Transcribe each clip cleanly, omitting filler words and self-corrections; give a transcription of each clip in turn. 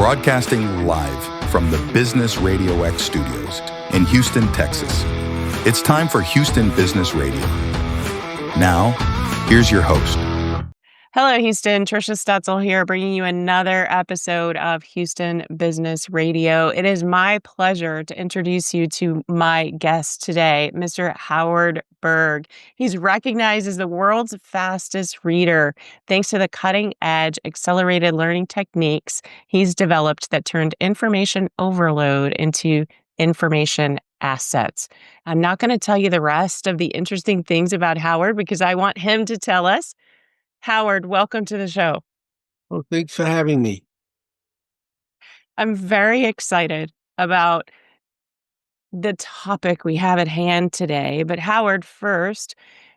broadcasting live from the Business Radio X studios in Houston, Texas. It's time for Houston Business Radio. Now, here's your host. Hello, Houston. Trisha Stutzel here, bringing you another episode of Houston Business Radio. It is my pleasure to introduce you to my guest today, Mr. Howard Berg. He's recognized as the world's fastest reader, thanks to the cutting-edge accelerated learning techniques he's developed that turned information overload into information assets. I'm not going to tell you the rest of the interesting things about Howard because I want him to tell us. Howard, welcome to the show. Well, thanks for having me. I'm very excited about the topic we have at hand today. But Howard, first,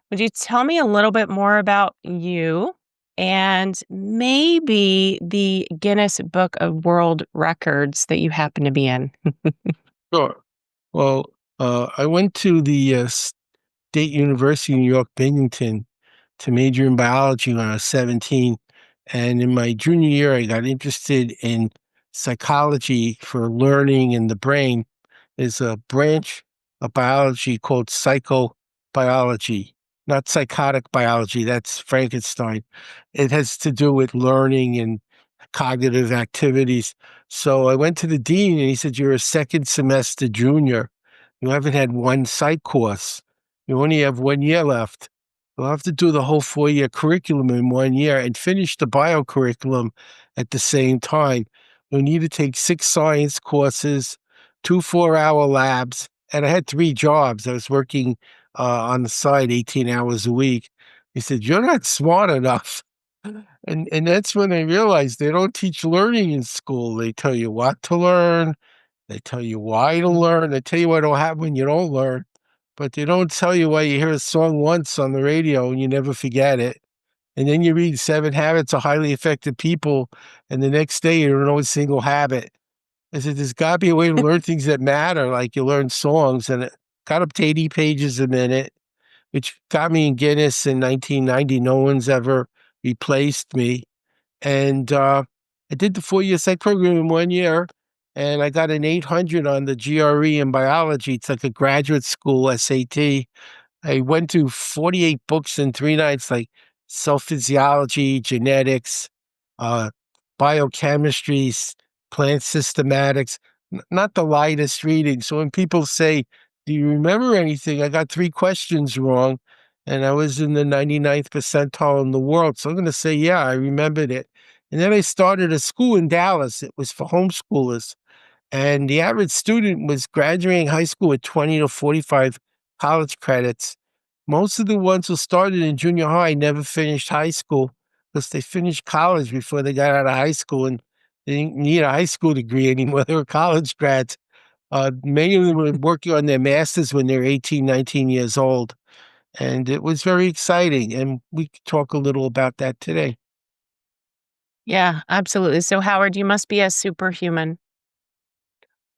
would you tell me a little bit more about you and maybe the Guinness Book of World Records that you happen to be in? Sure. Well, I went to the State University of New York, Binghamton, to major in biology when I was 17. And in my junior year, I got interested in psychology for learning in the brain. There's a branch of biology called psychobiology, not psychotic biology. That's Frankenstein. It has to do with learning and cognitive activities. So I went to the dean and he said, "You're a second semester junior. You haven't had one psych course. You only have 1 year left. You'll have to do the whole 4-year curriculum in 1 year and finish the bio curriculum at the same time. You'll need to take 6 science courses, 2 4-hour labs." And I had 3 jobs. I was working on the side 18 hours a week. He said, "You're not smart enough." And that's when I realized they don't teach learning in school. They tell you what to learn. They tell you why to learn. They tell you what'll happen when you don't learn. But they don't tell you why you hear a song once on the radio and you never forget it. And then you read 7 Habits of Highly Effective People, and the next day you don't know a single habit. I said, there's got to be a way to learn things that matter, like you learn songs. And it got up to 80 pages a minute, which got me in Guinness in 1990. No one's ever replaced me. And I did the 4-year psych program in 1 year, and I got an 800 on the GRE in biology. It's like a graduate school SAT. I went through 48 books in 3 nights, like cell physiology, genetics, uh, biochemistry, plant systematics, not the lightest reading. So when people say, "Do you remember anything?" I got 3 questions wrong, and I was in the 99th percentile in the world. So I'm going to say, yeah, I remembered it. And then I started a school in Dallas. It was for homeschoolers. And the average student was graduating high school with 20 to 45 college credits. Most of the ones who started in junior high never finished high school because they finished college before they got out of high school, and they didn't need a high school degree anymore. They were college grads. Many of them were working on their masters when they were 18, 19 years old. And it was very exciting. And we could talk a little about that today. Yeah, absolutely. So, Howard, you must be a superhuman.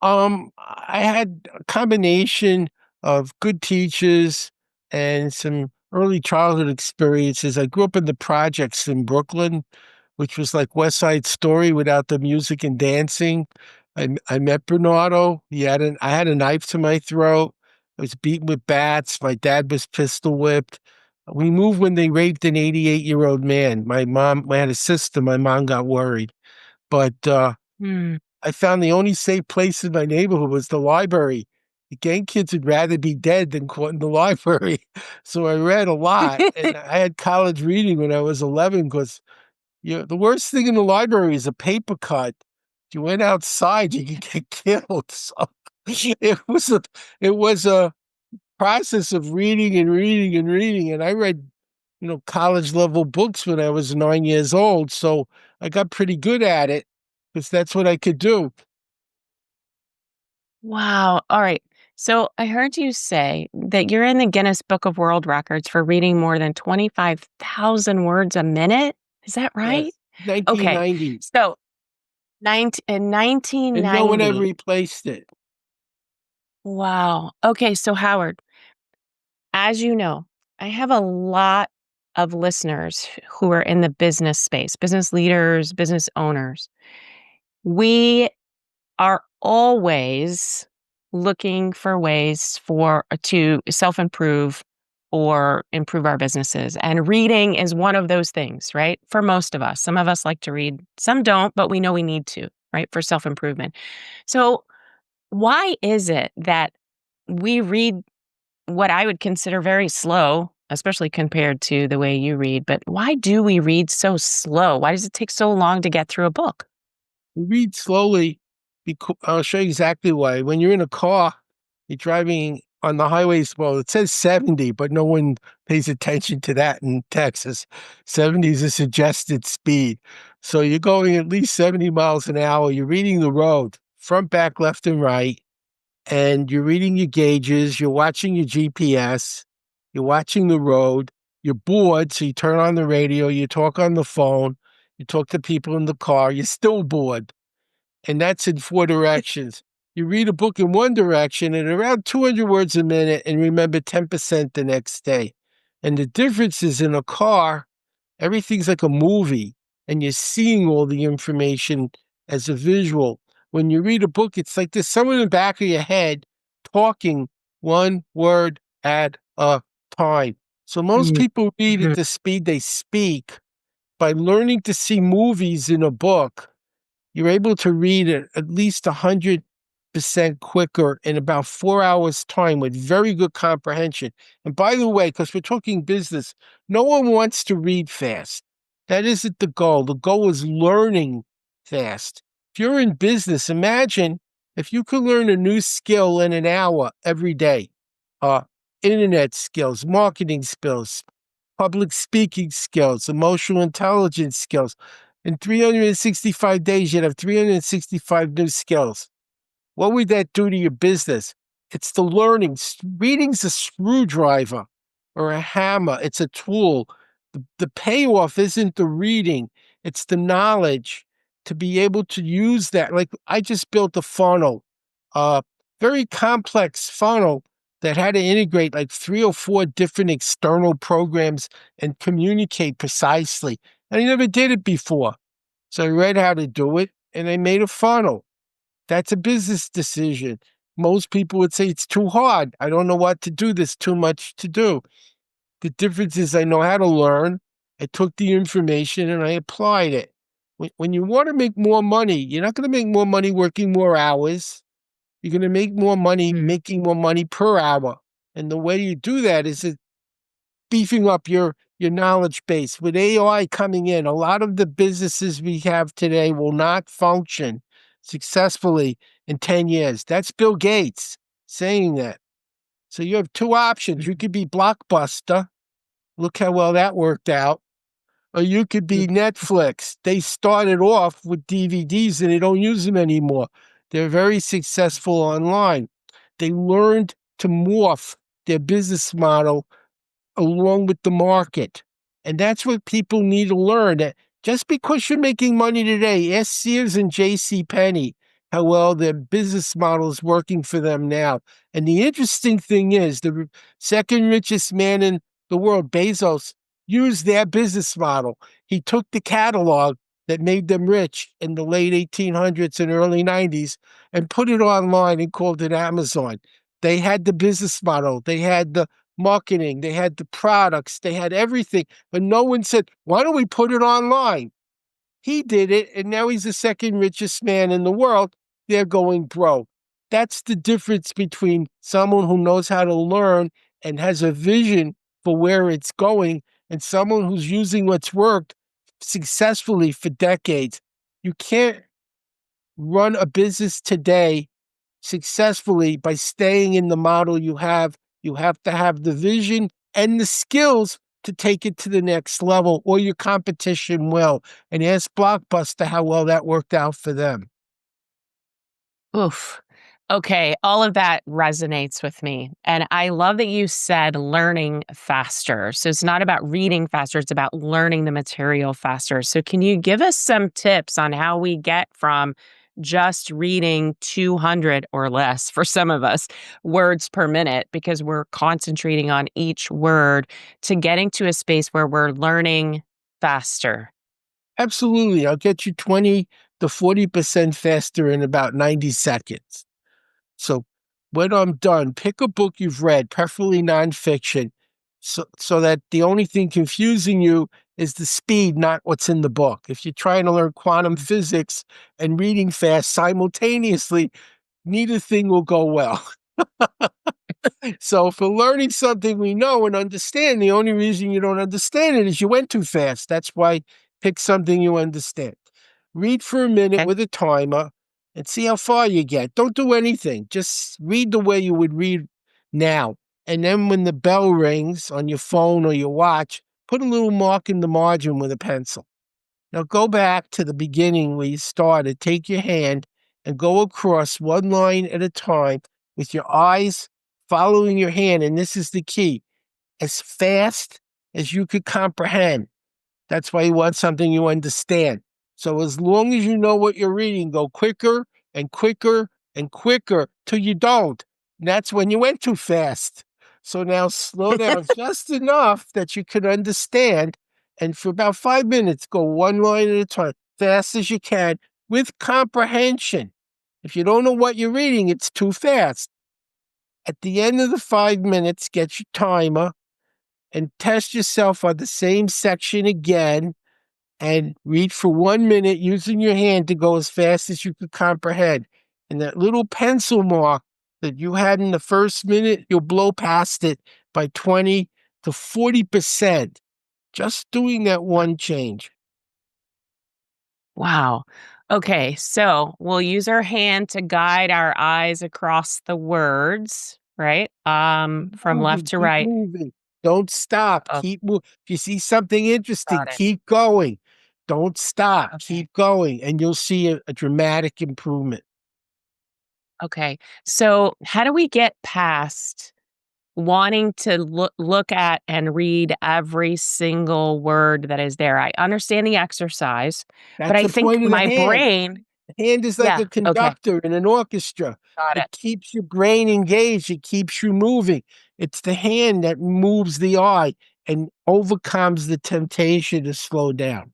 I had a combination of good teachers and some early childhood experiences. I grew up in the projects in Brooklyn, which was like West Side Story without the music and dancing. I met Bernardo. I had a knife to my throat. I was beaten with bats. My dad was pistol whipped. We moved when they raped an 88-year-old man. I had a sister. My mom got worried. But I found the only safe place in my neighborhood was the library. The gang kids would rather be dead than caught in the library. So I read a lot. And I had college reading when I was 11 because the worst thing in the library is a paper cut. If you went outside, you could get killed. So it was a process of reading and reading and reading. And I read, college level books when I was 9 years old. So I got pretty good at it because that's what I could do. Wow. All right. So I heard you say that you're in the Guinness Book of World Records for reading more than 25,000 words a minute. Is that right? Yes, Okay. 1990. So in 1990. And no one ever replaced it. Wow. Okay. So, Howard, as you know, I have a lot of listeners who are in the business space, business leaders, business owners. We are always looking for ways to self-improve or improve our businesses. And reading is one of those things, right? For most of us. Some of us like to read, some don't, but we know we need to, right? For self-improvement. So, why is it that we read what I would consider very slow, especially compared to the way you read, but why do we read so slow? Why does it take so long to get through a book? You read slowly because I'll show you exactly why. When you're in a car, you're driving on the highways, well, it says 70, but no one pays attention to that in Texas. 70 is a suggested speed. So you're going at least 70 miles an hour. You're reading the road, front, back, left, and right. And you're reading your gauges. You're watching your GPS. You're watching the road. You're bored, so you turn on the radio. You talk on the phone. You talk to people in the car. You're still bored, and that's in 4 directions. You read a book in one direction at around 200 words a minute and remember 10% the next day. And the difference is in a car, everything's like a movie and you're seeing all the information as a visual. When you read a book, it's like there's someone in the back of your head talking one word at a time. So most people read at Mhm. the speed they speak. By learning to see movies in a book, you're able to read it at least 100% quicker in about 4 hours' time with very good comprehension. And by the way, because we're talking business, no one wants to read fast. That isn't the goal. The goal is learning fast. If you're in business, imagine if you could learn a new skill in an hour every day. Uh, Internet skills, marketing skills, public speaking skills, emotional intelligence skills. In 365 days, you'd have 365 new skills. What would that do to your business? It's the learning. Reading's a screwdriver or a hammer. It's a tool. The payoff isn't the reading, it's the knowledge to be able to use that. Like I just built a funnel, a very complex funnel that had to integrate like 3 or 4 different external programs and communicate precisely. And I never did it before. So I read how to do it and I made a funnel. That's a business decision. Most people would say it's too hard. I don't know what to do. There's too much to do. The difference is I know how to learn. I took the information and I applied it. When you want to make more money, you're not going to make more money working more hours. You're going to make more money making more money per hour. And the way you do that is beefing up your knowledge base. With AI coming in, a lot of the businesses we have today will not function successfully in 10 years. That's Bill Gates saying that. So you have 2 options. You could be Blockbuster. Look how well that worked out. Or you could be Netflix. They started off with DVDs and they don't use them anymore. They're very successful online. They learned to morph their business model along with the market. And that's what people need to learn. That just because you're making money today, ask Sears and J.C. Penney how well their business model is working for them now. And the interesting thing is the second richest man in the world, Bezos, used their business model. He took the catalog that made them rich in the late 1800s and early 90s and put it online and called it Amazon. They had the business model. They had the marketing, they had the products, they had everything, but no one said, why don't we put it online? He did it, and now he's the second richest man in the world. They're going broke. That's the difference between someone who knows how to learn and has a vision for where it's going and someone who's using what's worked successfully for decades. You can't run a business today successfully by staying in the model you have. You have to have the vision and the skills to take it to the next level, or your competition will. And ask Blockbuster how well that worked out for them. Oof. Okay, all of that resonates with me. And I love that you said learning faster. So it's not about reading faster, it's about learning the material faster. So can you give us some tips on how we get from just reading 200 or less for some of us words per minute because we're concentrating on each word to getting to a space where we're learning faster? Absolutely. I'll get you 20 to 40% faster in about 90 seconds. So when I'm done, pick a book you've read, preferably nonfiction, so that the only thing confusing you is the speed, not what's in the book. If you're trying to learn quantum physics and reading fast simultaneously, neither thing will go well. So for learning something we know and understand, the only reason you don't understand it is you went too fast. That's why pick something you understand. Read for a minute Okay. with a timer and see how far you get. Don't do anything. Just read the way you would read now. And then when the bell rings on your phone or your watch, put a little mark in the margin with a pencil. Now go back to the beginning where you started. Take your hand and go across one line at a time with your eyes following your hand. And this is the key, as fast as you could comprehend. That's why you want something you understand. So as long as you know what you're reading, go quicker and quicker and quicker till you don't. And that's when you went too fast. So now slow down just enough that you can understand. And for about 5 minutes, go one line at a time, fast as you can, with comprehension. If you don't know what you're reading, it's too fast. At the end of the 5 minutes, get your timer and test yourself on the same section again and read for 1 minute using your hand to go as fast as you could comprehend. And that little pencil mark that you had in the first minute, you'll blow past it by 20 to 40%. Just doing that one change. Wow. Okay, so we'll use our hand to guide our eyes across the words, right? From left to Keep right. moving. Don't stop. Oh, Keep moving. If you see something interesting, got it. keep going. Don't stop. Okay. Keep going. And you'll see a dramatic improvement. Okay. So, how do we get past wanting to look at and read every single word that is there? I understand the exercise, but That's I the think point of the my hand. brain. The hand is like Yeah. a Okay. conductor in an orchestra. Got it. It keeps your brain engaged. It keeps you moving. It's the hand that moves the eye and overcomes the temptation to slow down.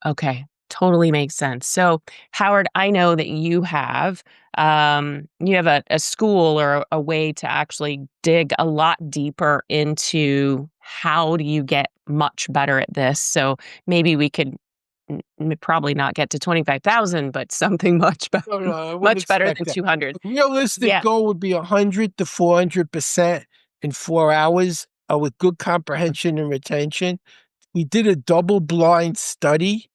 Okay, totally makes sense. So, Howard, I know that you have a school or a way to actually dig a lot deeper into how do you get much better at this. So maybe we could probably not get to 25,000, but something much better, No, I wouldn't much better expect than that. 200. A realistic Yeah. goal would be 100 to 400% in 4 hours with good comprehension and retention. We did a double blind study,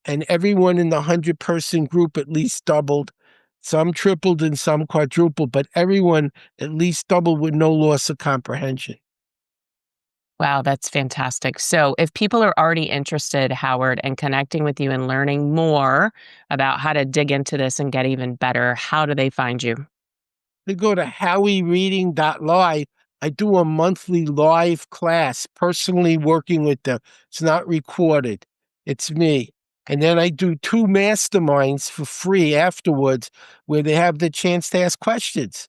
and everyone in the 100-person group at least doubled. Some tripled and some quadrupled, but everyone at least doubled with no loss of comprehension. Wow, that's fantastic. So, if people are already interested, Howard, and connecting with you and learning more about how to dig into this and get even better, how do they find you? They go to howiereading.live. I do a monthly live class, personally working with them. It's not recorded. It's me. And then I do 2 masterminds for free afterwards where they have the chance to ask questions.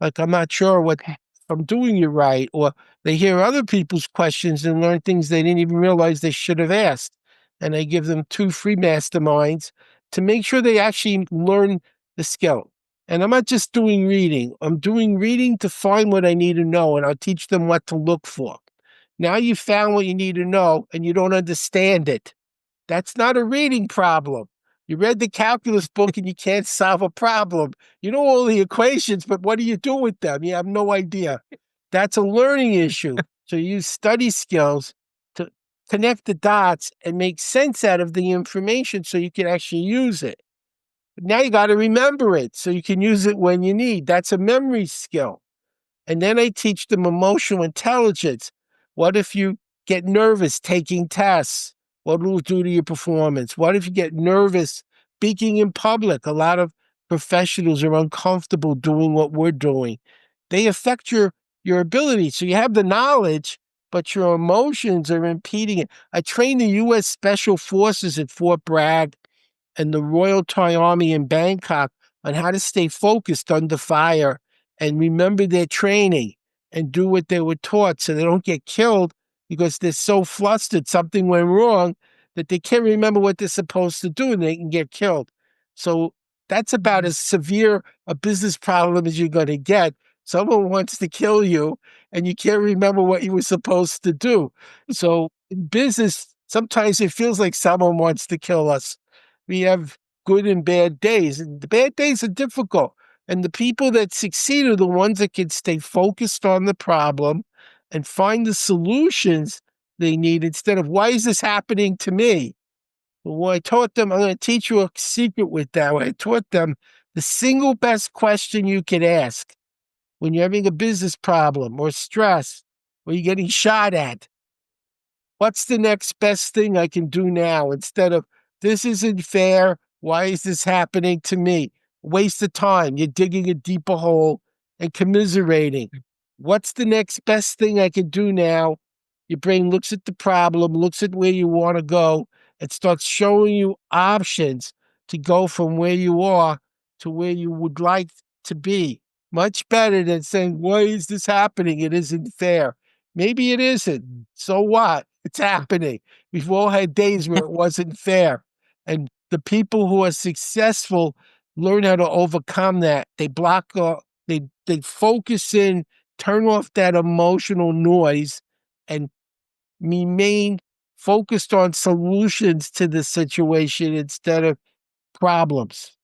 Like, I'm not sure what Okay. I'm doing you right, or they hear other people's questions and learn things they didn't even realize they should have asked. And I give them 2 free masterminds to make sure they actually learn the skill. And I'm not just doing reading. I'm doing reading to find what I need to know, and I'll teach them what to look for. Now you found what you need to know and you don't understand it. That's not a reading problem. You read the calculus book and you can't solve a problem. You know all the equations, but what do you do with them? You have no idea. That's a learning issue. So you use study skills to connect the dots and make sense out of the information so you can actually use it. Now you got to remember it so you can use it when you need. That's a memory skill. And then I teach them emotional intelligence. What if you get nervous taking tests? What will it do to your performance? What if you get nervous speaking in public? A lot of professionals are uncomfortable doing what we're doing. They affect your ability. So you have the knowledge, but your emotions are impeding it. I trained the U.S. Special Forces at Fort Bragg and the Royal Thai Army in Bangkok on how to stay focused under fire and remember their training and do what they were taught so they don't get killed because they're so flustered something went wrong. that they can't remember what they're supposed to do and they can get killed. So that's about as severe a business problem as you're going to get. Someone wants to kill you and you can't remember what you were supposed to do. So in business, sometimes it feels like someone wants to kill us. We have good and bad days, and the bad days are difficult. And the people that succeed are the ones that can stay focused on the problem and find the solutions they need instead of, why is this happening to me? Well, I taught them, I'm going to teach you a secret with that. I taught them the single best question you could ask when you're having a business problem or stress or you're getting shot at. What's the next best thing I can do now? Instead of, this isn't fair. Why is this happening to me? Waste of time. You're digging a deeper hole and commiserating. What's the next best thing I can do now? Your brain looks at the problem, looks at where you want to go, and starts showing you options to go from where you are to where you would like to be. Much better than saying, why is this happening? It isn't fair. Maybe it isn't. So what? It's happening. We've all had days where it wasn't fair. And the people who are successful learn how to overcome that. They block off, they focus in, turn off that emotional noise, and remain focused on solutions to the situation instead of problems.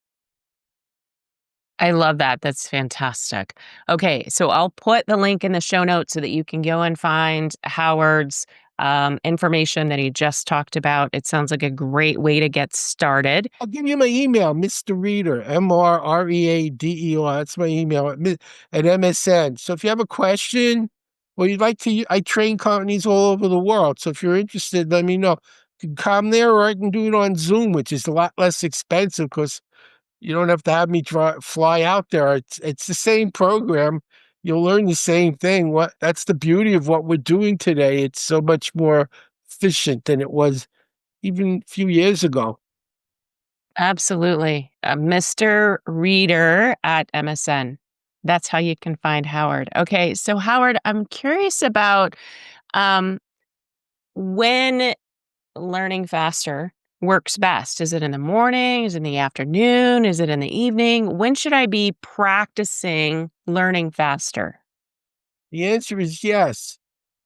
I love that. That's fantastic. Okay, so I'll put the link in the show notes so that you can go and find Howard's information that he just talked about. It sounds like a great way to get started. I'll give you my email, Mr. Reader, MRREADER. That's my email at MSN. So if you have a question or you'd like to, I train companies all over the world. So if you're interested, let me know. You can come there or I can do it on Zoom, which is a lot less expensive because you don't have to have me fly out there. It's the same program. You'll learn the same thing. That's the beauty of what we're doing today. It's so much more efficient than it was even a few years ago. Absolutely. Mr. Reader at MSN. That's how you can find Howard. Okay, so Howard, I'm curious about um, when learning faster works best. Is it in the morning? Is it in the afternoon? Is it in the evening? When should I be practicing learning faster? The answer is yes.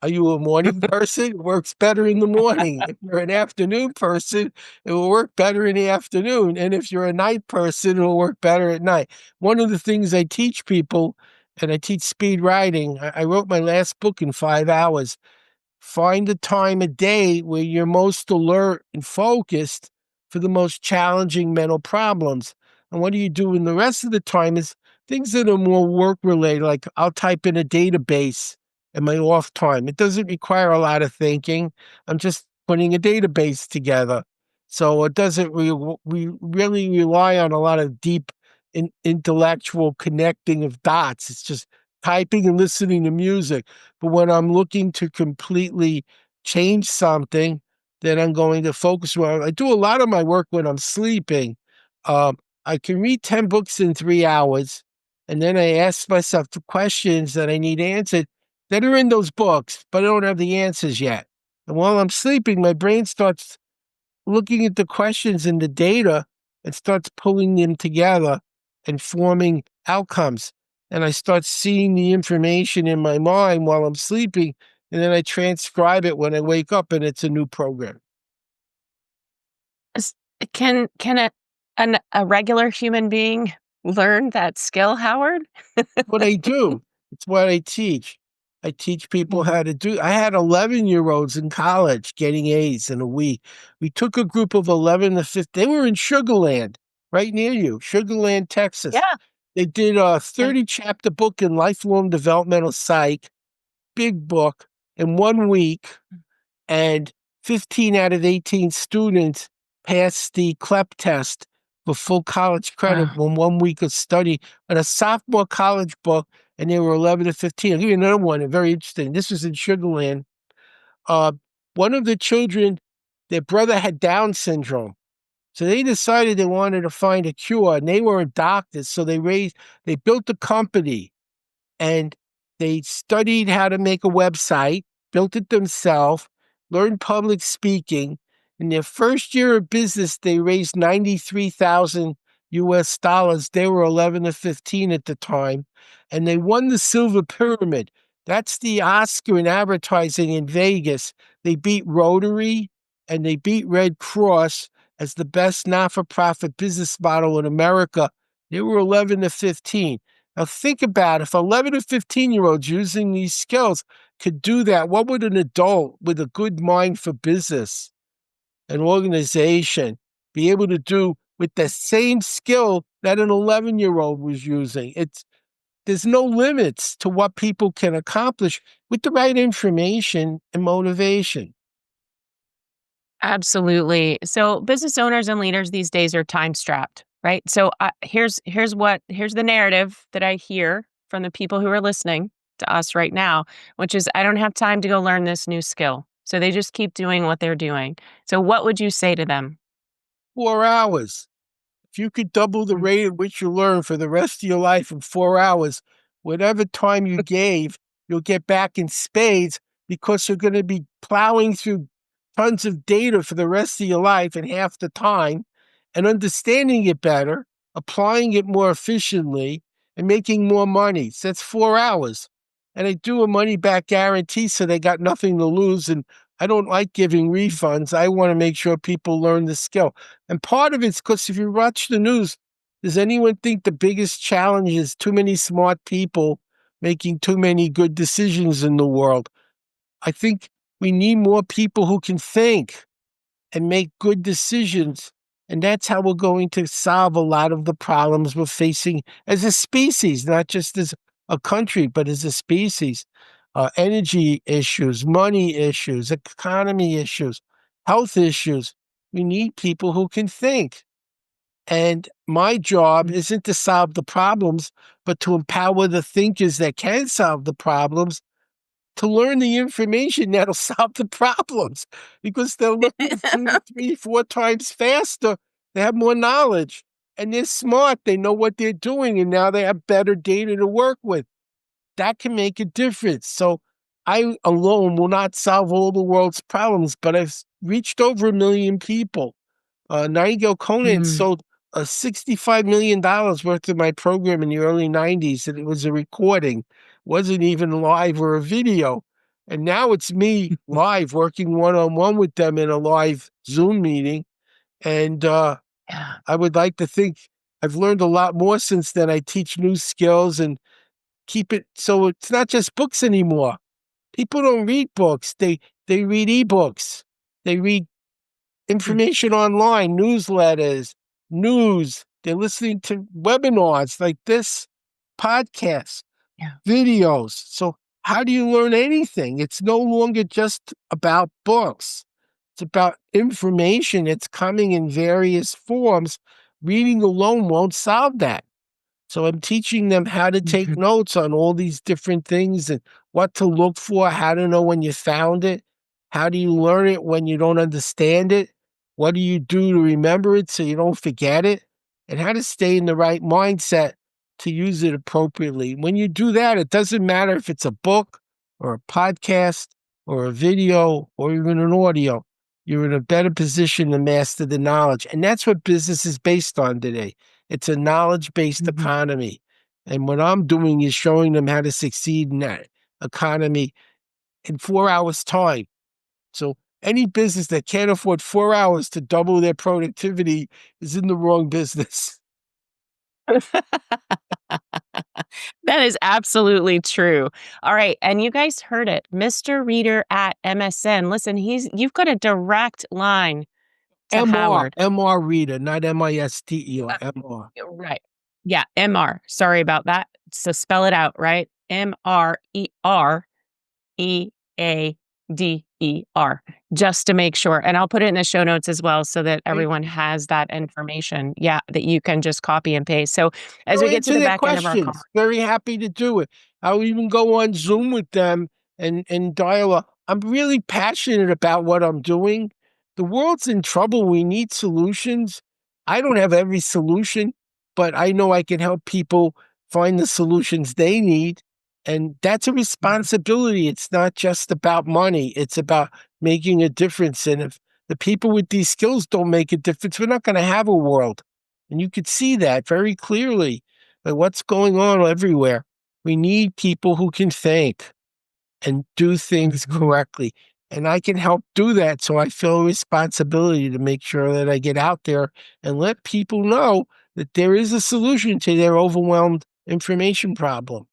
Are you a morning person? It works better in the morning. If you're an afternoon person, it will work better in the afternoon. And if you're a night person, it will work better at night. One of the things I teach people, and I teach speed writing, I wrote my last book in 5 hours. Find a time of day where you're most alert and focused for the most challenging mental problems. And what do you do in the rest of the time is things that are more work related, like I'll type in a database in my off time. It doesn't require a lot of thinking. I'm just putting a database together. So it doesn't we really rely on a lot of deep intellectual connecting of dots. It's just typing and listening to music. But when I'm looking to completely change something, then I'm going to focus on. I do a lot of my work when I'm sleeping. I can read 10 books in 3 hours, and then I ask myself the questions that I need answered that are in those books, but I don't have the answers yet. And while I'm sleeping, my brain starts looking at the questions and the data and starts pulling them together and forming outcomes. And I start seeing the information in my mind while I'm sleeping, and then I transcribe it when I wake up, and it's a new program. S- Can a regular human being learn that skill, Howard? What I do, it's what I teach. I teach people Mhm. how to do. I had 11-year-olds in college getting A's in a week. We took a group of 11 to 15. They were in Sugar Land, right near you, Sugar Land, Texas. Yeah. They did a Yeah. 30-chapter book in lifelong developmental psych, big book, in 1 week, and 15 out of 18 students passed the CLEP test for full college credit Wow. in 1 week of study on a sophomore college book, and they were 11 to 15. I'll give you another one, very interesting. This was in Sugar Land. Uh, one of the children, their brother had Down syndrome. So they decided they wanted to find a cure, and they weren't doctors. So they built a company, and they studied how to make a website, built it themselves, learned public speaking, In their first year of business, they raised 93,000 US dollars. They were 11 or 15 at the time, and they won the Silver Pyramid. That's the Oscar in advertising in Vegas. They beat Rotary and they beat Red Cross as the best not-for-profit business model in America. They were 11 to 15. Now think about it. If 11 to 15-year-olds using these skills could do that, what would an adult with a good mind for business, an organization, be able to do with the same skill that an 11-year-old was using? There's no limits to what people can accomplish with the right information and motivation. Absolutely. So business owners and leaders these days are time strapped, right? So here's the narrative that I hear from the people who are listening to us right now, which is I don't have time to go learn this new skill. So they just keep doing what they're doing. So what would you say to them? 4 hours. If you could double the rate at which you learn for the rest of your life in 4 hours, whatever time you gave, you'll get back in spades because you're going to be plowing through tons of data for the rest of your life in half the time and understanding it better, applying it more efficiently, and making more money. So that's 4 hours. And I do a money back guarantee, so they got nothing to lose. And I don't like giving refunds. I want to make sure people learn the skill. And part of it's because if you watch the news, does anyone think the biggest challenge is too many smart people making too many good decisions in the world? I think we need more people who can think and make good decisions. And that's how we're going to solve a lot of the problems we're facing as a species, not just as a country, but as a species. Energy issues, money issues, economy issues, health issues. We need people who can think. And my job isn't to solve the problems, but to empower the thinkers that can solve the problems to learn the information that'll solve the problems, because they'll look at 2 to 3, 4 times faster. They have more knowledge and they're smart. They know what they're doing, and now they have better data to work with. That can make a difference. So I alone will not solve all the world's problems, but I've reached over 1 million people. Nigel Conant Mm. sold $65 million worth of my program in the early 90s, and it was a recording. Wasn't even live or a video. And now it's me live working one-on-one with them in a live Zoom meeting. And Yeah. I would like to think I've learned a lot more since then. I teach new skills and keep it so it's not just books anymore. People don't read books. They read ebooks. They read information online, newsletters, news. They're listening to webinars like this, podcasts, Yeah. videos. So how do you learn anything? It's no longer just about books. It's about information. It's coming in various forms. Reading alone won't solve that. So I'm teaching them how to take notes on all these different things and what to look for, how to know when you found it, how do you learn it when you don't understand it, what do you do to remember it so you don't forget it, and how to stay in the right mindset to use it appropriately. When you do that, it doesn't matter if it's a book or a podcast or a video or even an audio. You're in a better position to master the knowledge. And that's what business is based on today. It's a knowledge-based economy. And what I'm doing is showing them how to succeed in that economy in 4 hours' time. So any business that can't afford 4 hours to double their productivity is in the wrong business. That is absolutely true. All right, and you guys heard it. Mr. Reader at MSN. Listen, you've got a direct line to MR, Howard. MR Reader, not MISTER, MR. Right. Yeah, MR. Sorry about that. So spell it out, right? MREREADER, just to make sure. And I'll put it in the show notes as well so that everyone has that information. Yeah, that you can just copy and paste. So as Go we get to answer the their back end of our questions. Very happy to do it. I'll even go on Zoom with them and dialogue. I'm really passionate about what I'm doing. The world's in trouble. We need solutions. I don't have every solution, but I know I can help people find the solutions they need. And that's a responsibility. It's not just about money. It's about making a difference. And if the people with these skills don't make a difference, we're not going to have a world. And you could see that very clearly by what's going on everywhere. We need people who can think and do things correctly. And I can help do that. So I feel a responsibility to make sure that I get out there and let people know that there is a solution to their overwhelmed information problem.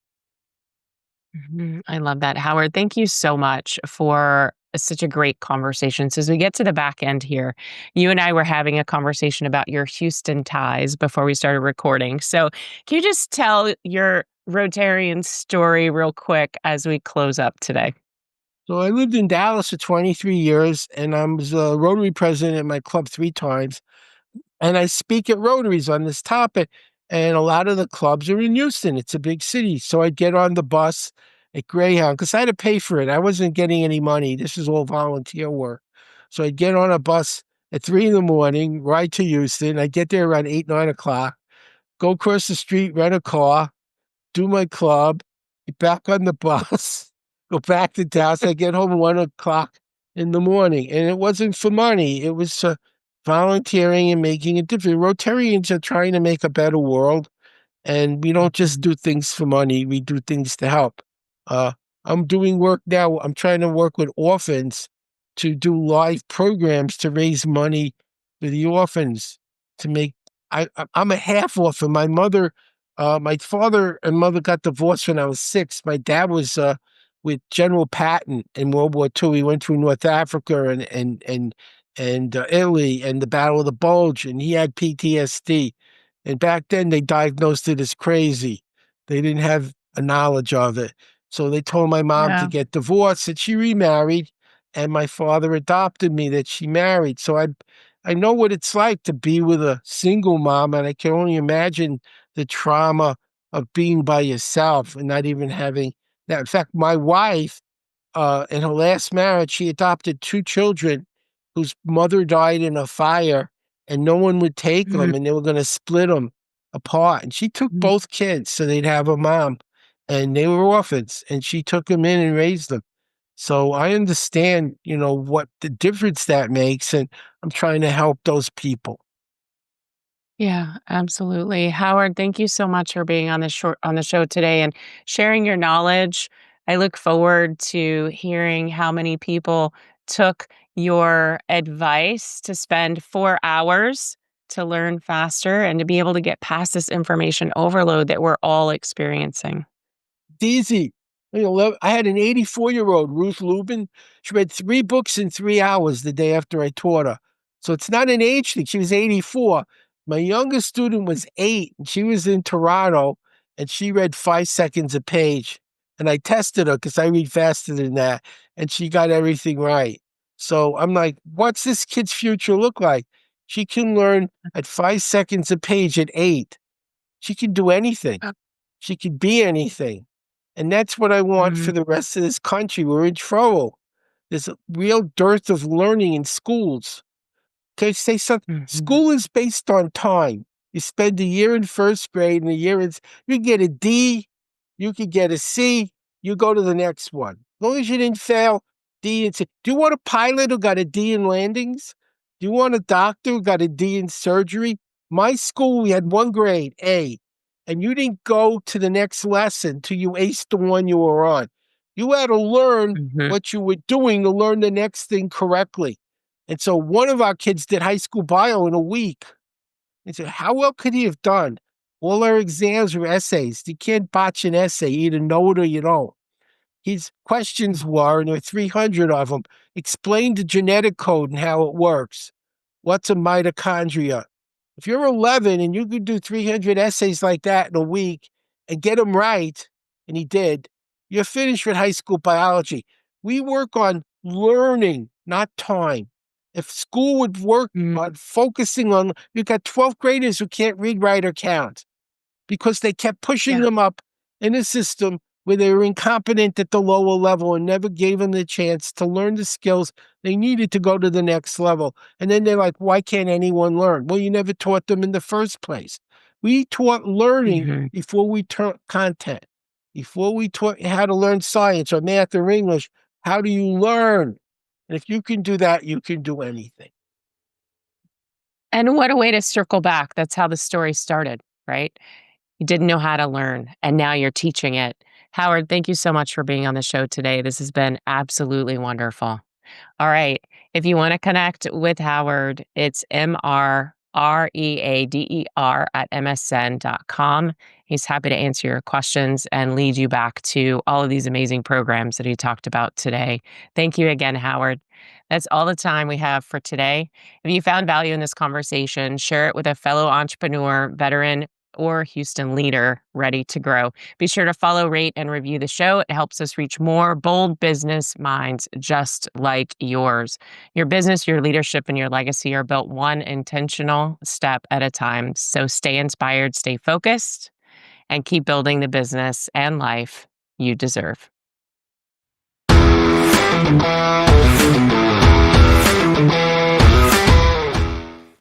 I love that, Howard. Thank you so much for such a great conversation. So, as we get to the back end here, you and I were having a conversation about your Houston ties before we started recording. So, can you just tell your Rotarian story real quick as we close up today? So I lived in Dallas for 23 years, and I was a Rotary president at my club 3 times. And I speak at Rotaries on this topic, and a lot of the clubs are in Houston. It's a big city. So I'd get on the bus at Greyhound because I had to pay for it. I wasn't getting any money. This is all volunteer work. So I'd get on a bus at 3 in the morning, ride to Houston. I'd get there around 8, 9 o'clock, go across the street, rent a car, do my club, get back on the bus, go back to Dallas. I get home at 1 o'clock in the morning. And it wasn't for money. It was volunteering and making a difference. Rotarians are trying to make a better world. And we don't just do things for money. We do things to help. Uh, I'm doing work now. I'm trying to work with orphans to do live programs to raise money for the orphans to make. I'm a half orphan. My father and mother got divorced when I was 6. My dad was with General Patton in World War II. He went through North Africa and Italy and the Battle of the Bulge, and he had PTSD. And back then, they diagnosed it as crazy. They didn't have a knowledge of it. So they told my mom to get divorced, and she remarried, and my father adopted me that she married. So I know what it's like to be with a single mom, and I can only imagine the trauma of being by yourself and not even having that. In fact, my wife, in her last marriage, she adopted 2 children whose mother died in a fire, and no one would take them, and they were going to split them apart. And she took both kids so they'd have a mom, and they were orphans, and she took them in and raised them. So I understand, what the difference that makes, and I'm trying to help those people. Yeah, absolutely. Howard, thank you so much for being on the show today and sharing your knowledge. I look forward to hearing how many people took your advice to spend 4 hours to learn faster and to be able to get past this information overload that we're all experiencing. It's easy. I had an 84-year-old, Ruth Lubin. She read 3 books in 3 hours the day after I taught her. So it's not an age thing. She was 84. My youngest student was 8, and she was in Toronto, and she read 5 seconds a page. And I tested her because I read faster than that, and she got everything right. So I'm like, what's this kid's future look like? She can learn at 5 seconds a page at 8. She can do anything. She can be anything. And that's what I want for the rest of this country. We're in trouble. There's a real dearth of learning in schools. Can I say something? School is based on time. You spend a year in first grade and a year in, you can get a D, you could get a C, you go to the next one. As long as you didn't fail D and C. Do you want a pilot who got a D in landings? Do you want a doctor who got a D in surgery? My school, we had 1 grade, A, and you didn't go to the next lesson till you aced the one you were on. You had to learn what you were doing to learn the next thing correctly. And so one of our kids did high school bio in a week. And so how well could he have done? All our exams were essays. You can't botch an essay. You either know it or you don't. His questions were, and there were 300 of them, explain the genetic code and how it works. What's a mitochondria? If you're 11 and you could do 300 essays like that in a week and get them right, and he did, you're finished with high school biology. We work on learning, not time. If school would work on focusing on, you've got 12th graders who can't read, write, or count because they kept pushing them up in a system where they were incompetent at the lower level and never gave them the chance to learn the skills they needed to go to the next level. And then they're like, why can't anyone learn? Well, you never taught them in the first place. We taught learning before we taught content. Before we taught you how to learn science or math or English, how do you learn? And if you can do that, you can do anything. And what a way to circle back. That's how the story started, right? You didn't know how to learn, and now you're teaching it. Howard, thank you so much for being on the show today. This has been absolutely wonderful. All right. If you want to connect with Howard, it's MRREADER at MSN.com. He's happy to answer your questions and lead you back to all of these amazing programs that he talked about today. Thank you again, Howard. That's all the time we have for today. If you found value in this conversation, share it with a fellow entrepreneur, veteran, or Houston leader ready to grow. Be sure to follow, rate, and review the show. It helps us reach more bold business minds just like yours. Your business, your leadership, and your legacy are built one intentional step at a time. So stay inspired, stay focused, and keep building the business and life you deserve.